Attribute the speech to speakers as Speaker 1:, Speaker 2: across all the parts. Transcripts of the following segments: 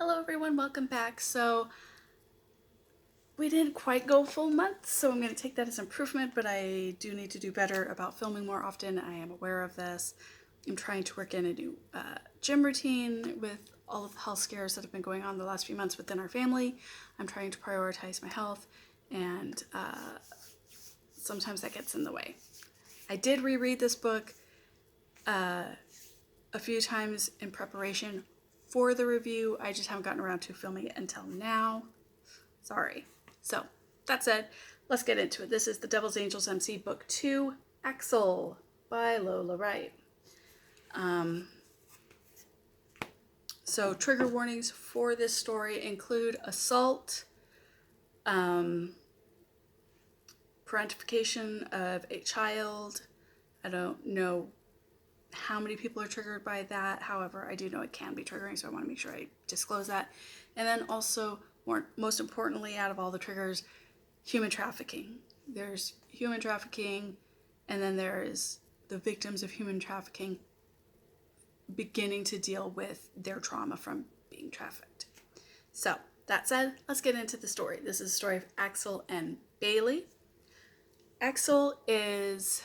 Speaker 1: Hello everyone, welcome back. So we didn't quite go full month, so I'm going to take that as improvement, but I do need to do better about filming more often. I am aware of this. I'm trying to work in a new gym routine with all of the health scares that have been going on the last few months within our family. I'm trying to prioritize my health, and sometimes that gets in the way. I did reread this book a few times in preparation for the review. I just haven't gotten around to filming it until now. Sorry. So, that said, let's get into it. This is The Devil's Angels MC Book 2, Axel by Lola Wright. So, trigger warnings for this story include assault, parentification of a child. I don't know how many people are triggered by that. However, I do know it can be triggering, so I want to make sure I disclose that. And then also, most importantly, out of all the triggers, human trafficking. There's human trafficking, and then there is the victims of human trafficking beginning to deal with their trauma from being trafficked. So, that said, let's get into the story. This is the story of Axel and Baily. Axel is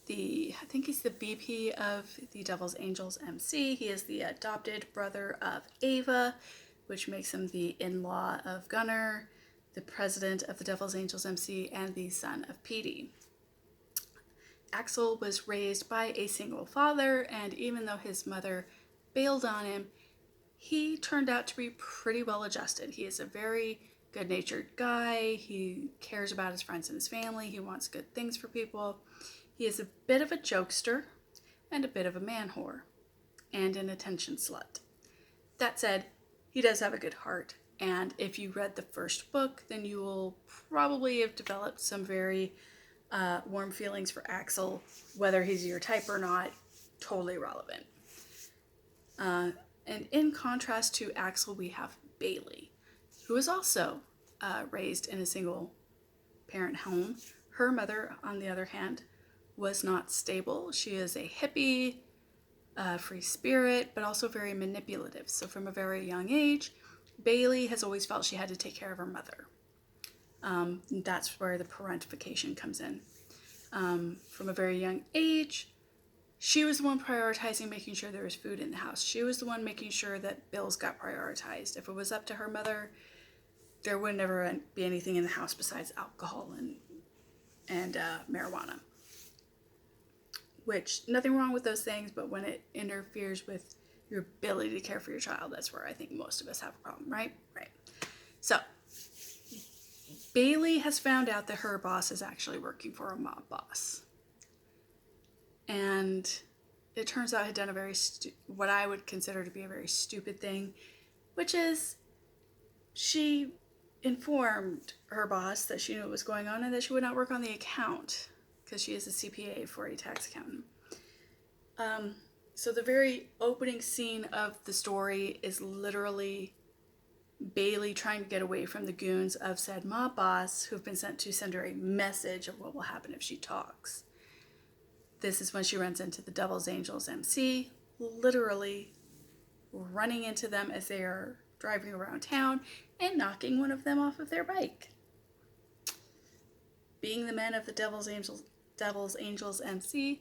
Speaker 1: I think he's the BP of the Devil's Angels MC. He is the adopted brother of Ava, which makes him the in-law of Gunnar, the president of the Devil's Angels MC, and the son of Petey. Axel was raised by a single father, and even though his mother bailed on him, he turned out to be pretty well adjusted. He is a very good-natured guy. He cares about his friends and his family. He wants good things for people. He is a bit of a jokester and a bit of a man whore and an attention slut. That said, he does have a good heart, and if you read the first book, then you will probably have developed some very warm feelings for Axel. Whether he's your type or not, totally relevant. And in contrast to Axel, we have Baily, who is also raised in a single parent home. Her mother, on the other hand, was not stable. She is a hippie, free spirit, but also very manipulative. So from a very young age, Baily has always felt she had to take care of her mother. That's where the parentification comes in. From a very young age, she was the one prioritizing making sure there was food in the house. She was the one making sure that bills got prioritized. If it was up to her mother, there would never be anything in the house besides alcohol and marijuana. Which, nothing wrong with those things, but when it interferes with your ability to care for your child, that's where I think most of us have a problem, right? Right. So, Baily has found out that her boss is actually working for a mob boss. And it turns out he'd done a very, what I would consider to be a very stupid thing, which is she informed her boss that she knew what was going on and that she would not work on the account, because she is a CPA for a tax accountant. So the very opening scene of the story is literally Baily trying to get away from the goons of said mob boss, who've been sent to send her a message of what will happen if she talks. This is when she runs into the Devil's Angels MC, literally running into them as they are driving around town and knocking one of them off of their bike. Being the men of the Devil's Angels MC,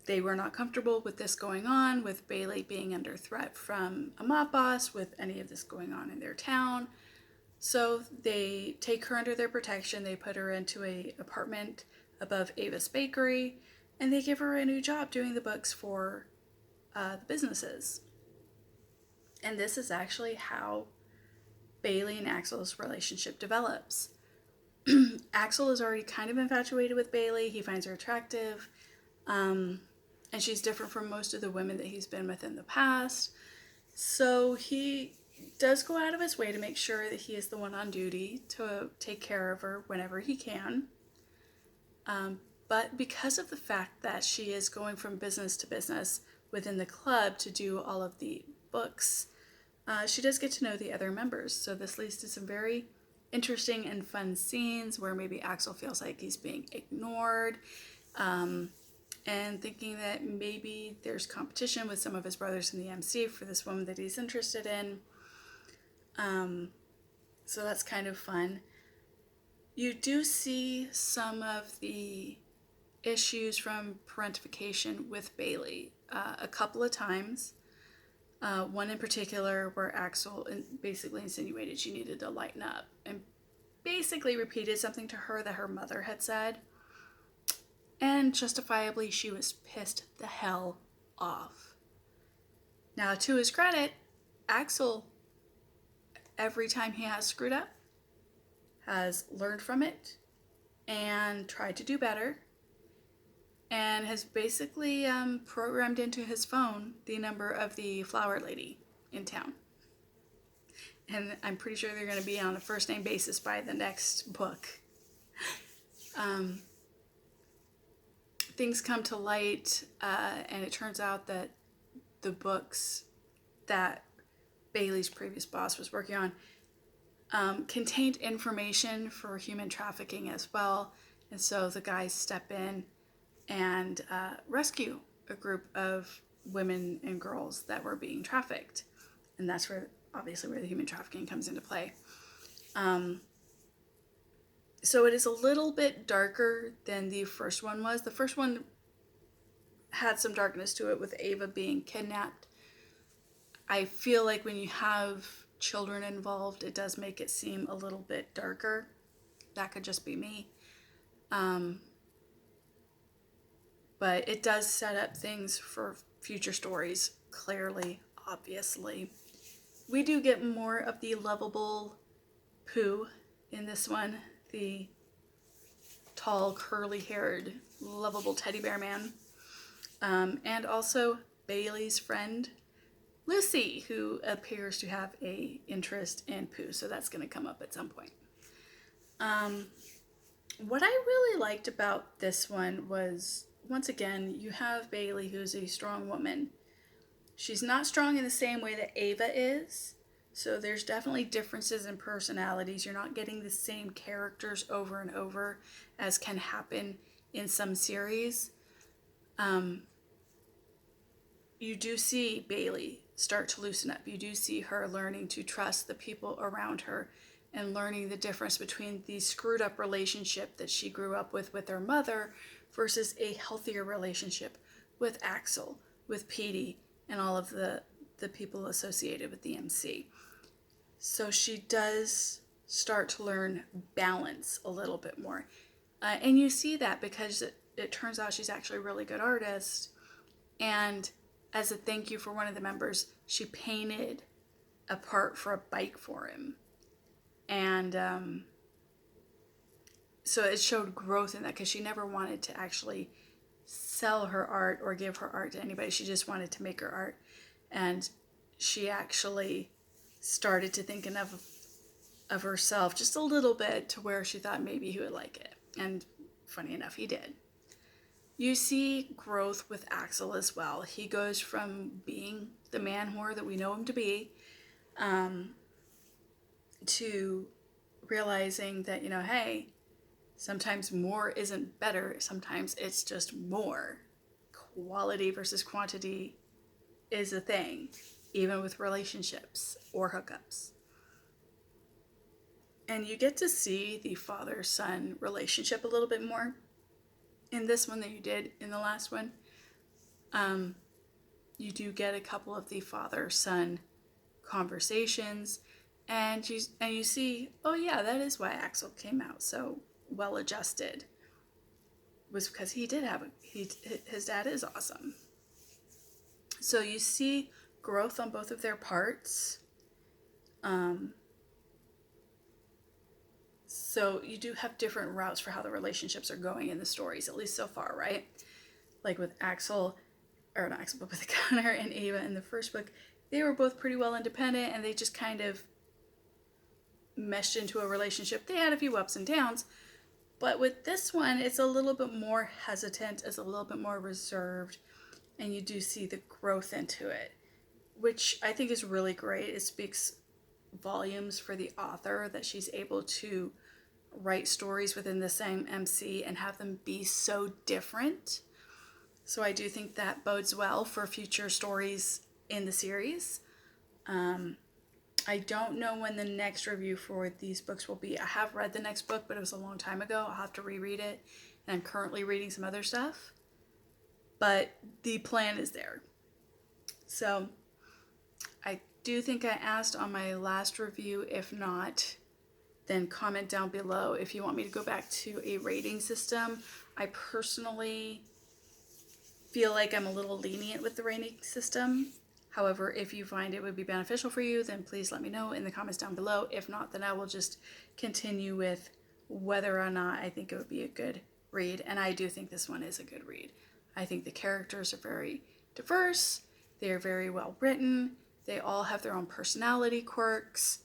Speaker 1: they were not comfortable with this going on, with Baily being under threat from a mob boss, with any of this going on in their town. So they take her under their protection. They put her into an apartment above Ava's Bakery, and they give her a new job doing the books for the businesses. And this is actually how Baily and Axel's relationship develops. Axel is already kind of infatuated with Baily. He finds her attractive. And she's different from most of the women that he's been with in the past. So he does go out of his way to make sure that he is the one on duty to take care of her whenever he can. But because of the fact that she is going from business to business within the club to do all of the books, she does get to know the other members. So this leads to some very interesting and fun scenes where maybe Axel feels like he's being ignored. and thinking that maybe there's competition with some of his brothers in the MC for this woman that he's interested in. So that's kind of fun. You do see some of the issues from parentification with Baily a couple of times. One in particular where Axel basically insinuated she needed to lighten up and basically repeated something to her that her mother had said. And justifiably, she was pissed the hell off. Now, to his credit, Axel, every time he has screwed up, has learned from it and tried to do better, and has basically programmed into his phone the number of the flower lady in town. And I'm pretty sure they're going to be on a first name basis by the next book. Things come to light, and it turns out that the books that Baily's previous boss was working on contained information for human trafficking as well. And so the guys step in and rescue a group of women and girls that were being trafficked. And that's where, obviously, where the human trafficking comes into play. So it is a little bit darker than the first one was. The first one had some darkness to it with Ava being kidnapped. I feel like when you have children involved, it does make it seem a little bit darker. That could just be me. But it does set up things for future stories, clearly, obviously. We do get more of the lovable Pooh in this one. The tall, curly-haired, lovable teddy bear man. And also Baily's friend, Lucy, who appears to have an interest in Pooh, so that's going to come up at some point. What I really liked about this one was, once again, you have Baily, who's a strong woman. She's not strong in the same way that Ava is, so there's definitely differences in personalities. You're not getting the same characters over and over as can happen in some series. You do see Baily start to loosen up. You do see her learning to trust the people around her and learning the difference between the screwed up relationship that she grew up with her mother versus a healthier relationship with Axel, with Petey, and all of the people associated with the MC. So she does start to learn balance a little bit more. And you see that because it turns out she's actually a really good artist. And as a thank you for one of the members, she painted a part for a bike for him. And so it showed growth in that because she never wanted to actually sell her art or give her art to anybody. She just wanted to make her art. And she actually started to think enough of herself just a little bit to where she thought maybe he would like it. And funny enough, he did. You see growth with Axel as well. He goes from being the man whore that we know him to be, to realizing that, hey, sometimes more isn't better. Sometimes it's just more. Quality versus quantity is a thing, even with relationships or hookups. And you get to see the father-son relationship a little bit more in this one than you did in the last one. You do get a couple of the father-son conversations, and you see, oh yeah, that is why Axel came out so well adjusted, was because he did have his dad is awesome. So you see growth on both of their parts. So you do have different routes for how the relationships are going in the stories, at least so far, right? Like with Axel, or not Axel, but with Connor and Ava in the first book, they were both pretty well independent, and they just kind of meshed into a relationship. They had a few ups and downs, but with this one, it's a little bit more hesitant, it's a little bit more reserved, and you do see the growth into it, which I think is really great. It speaks volumes for the author that she's able to write stories within the same MC and have them be so different. So I do think that bodes well for future stories in the series. I don't know when the next review for these books will be. I have read the next book, but it was a long time ago. I'll have to reread it. And I'm currently reading some other stuff. But the plan is there. So I do think I asked on my last review. If not, then comment down below if you want me to go back to a rating system. I personally feel like I'm a little lenient with the rating system. However, if you find it would be beneficial for you, then please let me know in the comments down below. If not, then I will just continue with whether or not I think it would be a good read. And I do think this one is a good read. I think the characters are very diverse. They are very well written. They all have their own personality quirks.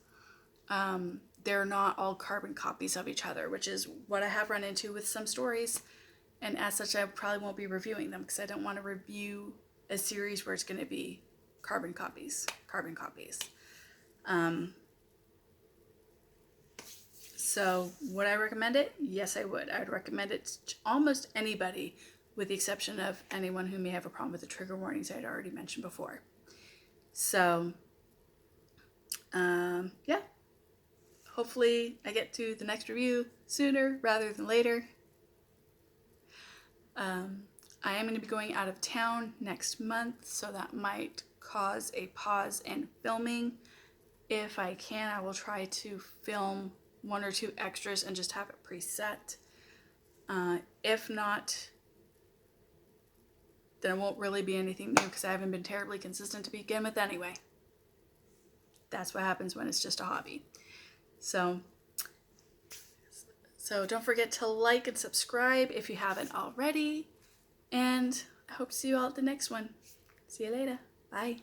Speaker 1: They're not all carbon copies of each other, which is what I have run into with some stories. And as such, I probably won't be reviewing them because I don't want to review a series where it's going to be carbon copies. So would I recommend it? Yes, I would. I would recommend it to almost anybody, with the exception of anyone who may have a problem with the trigger warnings I'd already mentioned before. So, yeah. Hopefully I get to the next review sooner rather than later. I am going to be going out of town next month, so that might cause a pause in filming. If I can, I will try to film 1 or 2 extras and just have it preset. If not, then it won't really be anything new because I haven't been terribly consistent to begin with anyway. That's what happens when it's just a hobby. So don't forget to like and subscribe if you haven't already. And I hope to see you all at the next one. See you later. Bye.